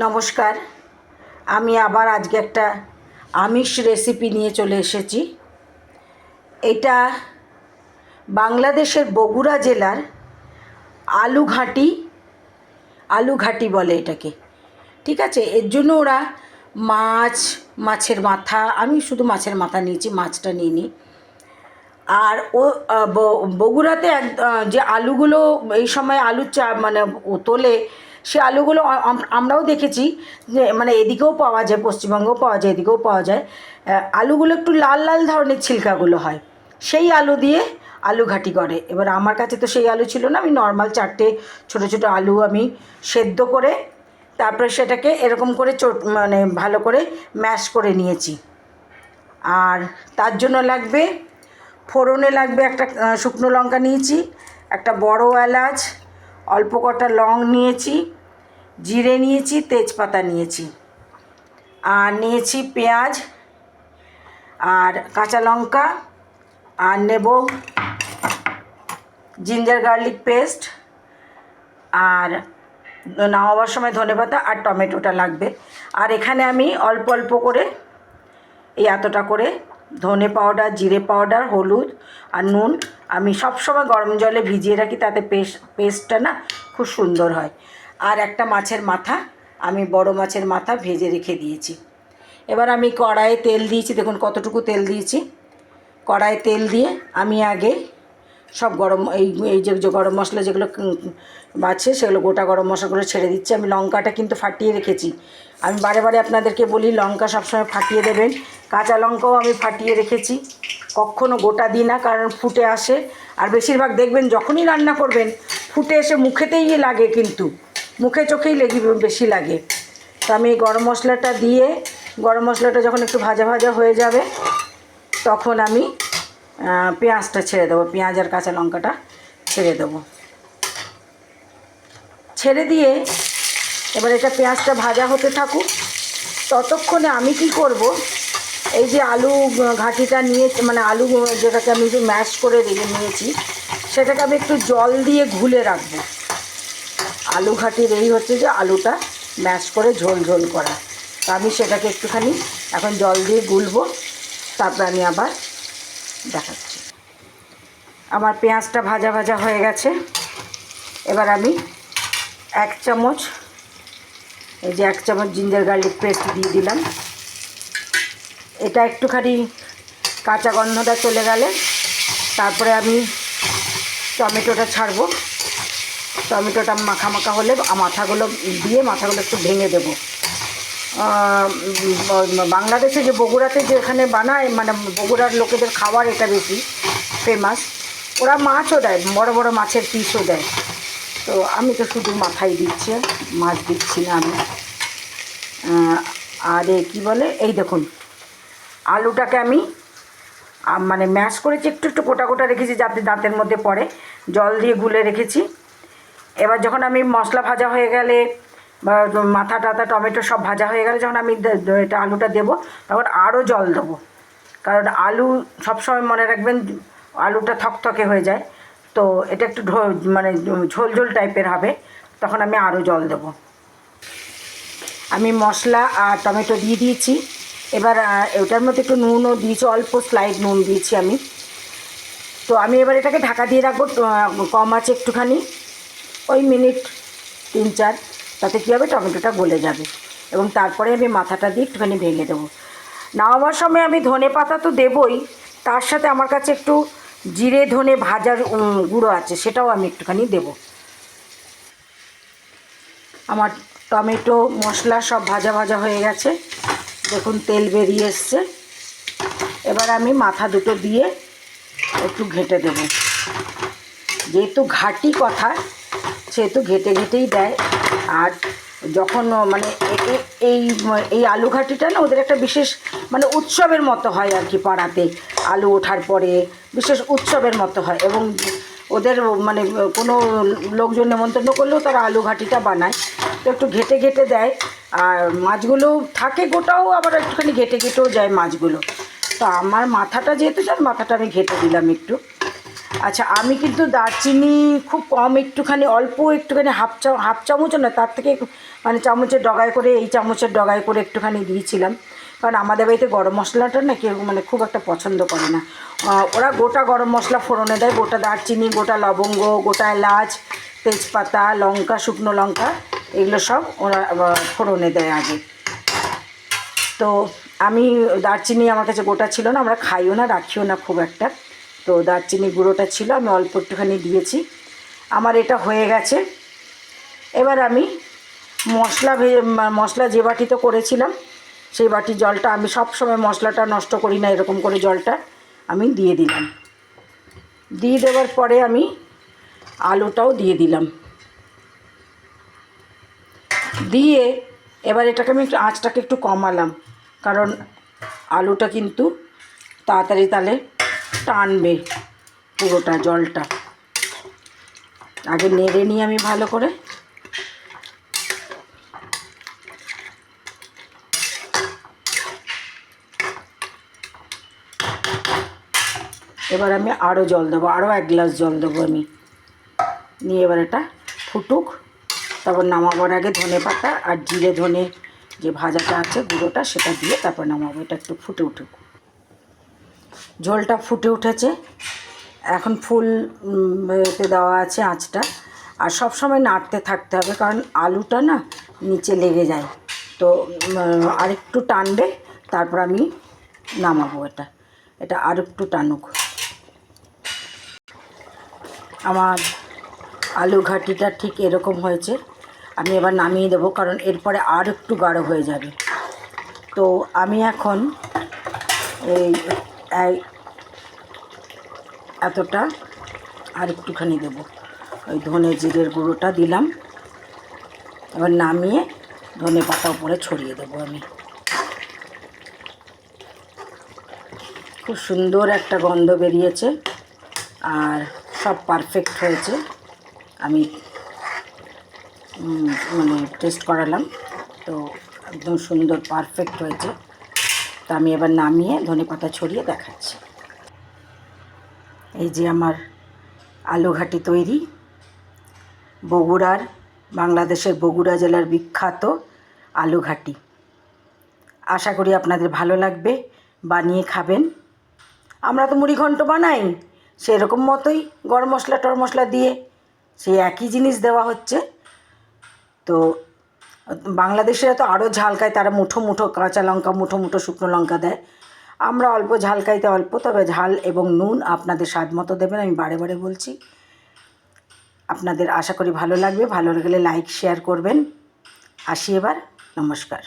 নমস্কার। আমি আবার আজকে একটা আমিষ রেসিপি নিয়ে চলে এসেছি। এটা বাংলাদেশের বগুড়া জেলার আলুঘাটি বলে এটাকে। ঠিক আছে, এর জন্য ওরা মাছের মাথা, আমি শুধু মাছের মাথা নিয়েছি, মাছটা নিইনি। আর বগুড়াতে যে আলুগুলো এই সময় আলুর মানে ও তোলে, সে আলুগুলো আমরাও দেখেছি যে মানে এদিকেও পাওয়া যায়, পশ্চিমবঙ্গেও পাওয়া যায়, এদিকেও পাওয়া যায়। আলুগুলো একটু লাল লাল ধরনের ছিলকাগুলো হয়, সেই আলু দিয়ে আলুঘাটি করে। এবার আমার কাছে তো সেই আলু ছিল না, আমি নর্মাল 4টে ছোটো ছোটো আলু আমি সেদ্ধ করে তারপরে সেটাকে এরকম করে মানে ভালো করে ম্যাশ করে নিয়েছি। আর তার জন্য লাগবে, ফোড়নে লাগবে একটা শুকনো লঙ্কা নিয়েছি, একটা বড় এলাচ, অল্প কটা লং নিয়েছি, জিরে নিয়েছি, তেজপাতা নিয়েছি, আর নিয়েছি পেঁয়াজ আর কাঁচা লঙ্কা, আর নেব জিঞ্জার গার্লিক পেস্ট, আর নামাবার সময় ধনেপাতা আর টমেটোটা লাগবে। আর এখানে আমি অল্প অল্প করে এই এতটা করে ধনে পাউডার, জিরে পাউডার, হলুদ আর নুন আমি সবসময় গরম জলে ভিজিয়ে রাখি, তাতে পেস্টটা না খুব সুন্দর হয়। আর একটা মাছের মাথা, আমি বড় মাছের মাথা ভেজে রেখে দিয়েছি। এবার আমি কড়াইয়ে তেল দিয়েছি, দেখুন কতটুকু তেল দিয়েছি। কড়াইয়ে তেল দিয়ে আমি আগে সব এই যে গরম মশলা যেগুলো আছে সেগুলো, গোটা গরম মশলাগুলো ছেড়ে দিচ্ছি। আমি লঙ্কাটা কিন্তু ফাটিয়ে রেখেছি, আমি বারে বারে আপনাদেরকে বলি লঙ্কা সবসময় ফাটিয়ে দেবেন। কাঁচা লঙ্কাও আমি ফাটিয়ে রেখেছি, কখনও গোটা দিই না, কারণ ফুটে আসে। আর বেশিরভাগ দেখবেন যখনই রান্না করবেন ফুটে এসে মুখেতেই লাগে, কিন্তু মুখে চোখেই বেশি লাগে। তো আমি এই গরম মশলাটা দিয়ে, গরম মশলাটা যখন একটু ভাজা ভাজা হয়ে যাবে তখন আমি পেঁয়াজটা ছেড়ে দেবো, পেঁয়াজ আর কাঁচা লঙ্কাটা ছেড়ে দেবো। ছেড়ে দিয়ে এবার এটা পেঁয়াজটা ভাজা হতে থাকুক, ততক্ষণে আমি কি করব, এই যে আলু ঘাটিটা নিয়ে মানে আলু যেটাকে আমি একটু ম্যাশ করে রেখে নিয়েছি সেটাকে আমি একটু জল দিয়ে ঘুলে রাখবো। আলু ঘাটির এই হচ্ছে যে আলুটা ম্যাশ করে ঝোল ঝোল করা, তো আমি সেটাকে একটুখানি এখন জল দিয়ে গুলবো, তারপরে আমি আবার দেখাচ্ছি। আমার পেঁয়াজটা ভাজা ভাজা হয়ে গেছে। এবার আমি এক চামচ জিঞ্জার গার্লিক পেস্ট দিয়ে দিলাম। এটা একটুখানি কাঁচা গন্ধটা চলে গেলে তারপরে আমি টমেটোটা ছাড়বো। টমেটোটা মাখা মাখা হলে মাথাগুলো একটু ভেঙে দেবো। বাংলাদেশে যে বগুড়াতে যেখানে বানায়, মানে বগুড়ার লোকেদের খাবার এটা বেশি ফেমাস, ওরা মাছও দেয়, বড় বড় মাছের পিসও দেয়। তো আমি তো শুধু মাথাই দিচ্ছি, মাছ দিচ্ছি না আমি। আর কি বলে, এই দেখুন আলুটাকে আমি মানে ম্যাশ করেছি, একটু একটু গোটা গোটা রেখেছি যাতে দাঁতের মধ্যে পড়ে, জল দিয়ে গুলে রেখেছি। এবার যখন আমি মশলা ভাজা হয়ে গেলে বা মাথা টাথা টমেটো সব ভাজা হয়ে গেলে যখন আমি এটা আলুটা দেবো, তখন আরও জল দেবো, কারণ আলু সবসময় মনে রাখবেন আলুটা থকথকে হয়ে যায়, তো এটা একটু মানে ঝোল ঝোল টাইপের হবে, তখন আমি আরও জল দেবো। আমি মশলা আর টমেটো দিয়ে দিয়েছি। এবার ওটার মধ্যে একটু নুনও দিয়েছি, অল্প স্লাইড নুন দিয়েছি আমি। তো আমি এবার এটাকে ঢাকা দিয়ে রাখবো কম আছে একটুখানি, ওই মিনিট 3-4, তাতে কী হবে টমেটোটা গলে যাবে। এবং তারপরে আমি মাথাটা দিয়ে একটুখানি ভেঙে দেবো। নামাবার সময় আমি ধনে পাতা তো দেবই, তার সাথে আমার কাছে একটু জিরে ধনে ভাজার গুঁড়ো আছে, সেটাও আমি একটুখানি দেব। আমার টমেটো মশলা সব ভাজা ভাজা হয়ে গেছে, দেখুন তেল বেরিয়ে এসছে। এবার আমি মাথা দুটো দিয়ে একটু ঘেঁটে দেব, যেহেতু ঘাটি কথা সেহেতু ঘেঁটে ঘেঁটেই দেয়। আর যখন মানে এই আলু ঘাটিটা না ওদের একটা বিশেষ মানে উৎসবের মতো হয় আর কি, পাড়াতে আলু ওঠার পরে বিশেষ উৎসবের মতো হয়। এবং ওদের মানে কোনো লোকজন নেমন্তন্ন করলেও তারা আলু ঘাটিটা বানায়, তো একটু ঘেঁটে ঘেঁটে দেয়। আর মাছগুলো থাকে গোটাও, আবার একটুখানি ঘেঁটে ঘেঁটেও যায় মাছগুলো। তো আমার মাথাটা যেহেতু চান, মাথাটা আমি ঘেঁটে দিলাম একটু। আচ্ছা, আমি কিন্তু দারচিনি খুব কম, একটুখানি অল্প একটুখানি হাফ চামচও না, তার থেকে মানে চামচের ডগায় করে, এই চামচের ডগায় করে একটুখানি দিয়েছিলাম। কারণ আমাদের বাড়িতে গরম মশলাটা না কেউ মানে খুব একটা পছন্দ করে না। ওরা গোটা গরম মশলা ফোড়নে দেয়, গোটা দারচিনি, গোটা লবঙ্গ, গোটা এলাচ, তেজপাতা, লঙ্কা, শুকনো লঙ্কা, এগুলো সব ওরা ফোড়নে দেয় আগে। তো আমি দারচিনি আমার কাছে গোটা ছিল না, আমরা খাইও না, রাখিও না খুব একটা। তো দারচিনি গুঁড়োটা ছিল, আমি অল্প একটুখানি দিয়েছি। আমার এটা হয়ে গেছে। এবার আমি মশলা যে বাটিতে করেছিলাম সেই বাটির জলটা, আমি সব সময় মশলাটা নষ্ট করি না, এরকম করে জলটা আমি দিয়ে দিলাম। দিয়ে দেওয়ার পরে আমি আলুটাও দিয়ে দিলাম। দিয়ে এবার এটাকে আমি একটু আঁচটাকে একটু কমালাম, কারণ আলুটা কিন্তু তাড়াতাড়ি তাহলে টানবে পুরোটা জলটা। আগে নেড়ে নিই আমি ভালো করে। এবার আমি আরও জল দেবো, আরও 1 গ্লাস জল দেবো আমি। নিয়ে এবার এটা ফুটুক, তারপর নামাবার আগে ধনেপাতা আর জিরে ধনে যে ভাজাটা আছে গুঁড়োটা, সেটা দিয়ে তারপর নামাবো। এটা একটু ফুটে উঠুক। ঝোলটা ফুটে উঠেছে, এখন ফুল এতে দেওয়া আছে আঁচটা। আর সব সময় নাড়তে থাকতে হবে, কারণ আলুটা না নিচে লেগে যায়। তো আরেকটু টানবে, তারপর আমি নামাবো। এটা আর একটু টানুক। আমার আলু ঘাটিটা ঠিক এরকম হয়েছে। আমি এবার নামিয়ে দেবো, কারণ এরপরে আর একটু গাঢ় হয়ে যাবে। তো আমি এখন এই এতটা আর একটুখানি দেবো, ওই ধনে জিরের গুঁড়োটা দিলাম। এবার নামিয়ে ধনে পাতা উপরে ছড়িয়ে দেবো আমি। খুব সুন্দর একটা গন্ধ বেরিয়েছে, আর সব পারফেক্ট হয়েছে। আমি মানে টেস্ট করালাম, তো একদম সুন্দর পারফেক্ট হয়েছে। তো আমি এবার নামিয়ে ধনে পাতা ছড়িয়ে দেখাচ্ছি। এই যে আমার আলু ঘাটি তৈরি। বগুড়ার, বাংলাদেশের বগুড়া জেলার বিখ্যাত আলু ঘাটি। আশা করি আপনাদের ভালো লাগবে, বানিয়ে খাবেন। আমরা তো মুড়িঘণ্ট বানাই সেরকম মতোই, গরম মশলা টর মশলা দিয়ে সেই একই জিনিস দেওয়া হচ্ছে। তো বাংলাদেশিরা তো আরও ঝাল খায়, তারা মুঠো মুঠো কাঁচা লঙ্কা, মুঠো মুঠো শুকনো লঙ্কা দেয়। আমরা অল্প ঝাল খাইতে অল্প, তবে ঝাল এবং নুন আপনাদের স্বাদ মতো দেবেন, আমি বারে বারে বলছি। আপনাদের আশা করি ভালো লাগবে। ভালো লাগলে লাইক শেয়ার করবেন। আসি এবার, নমস্কার।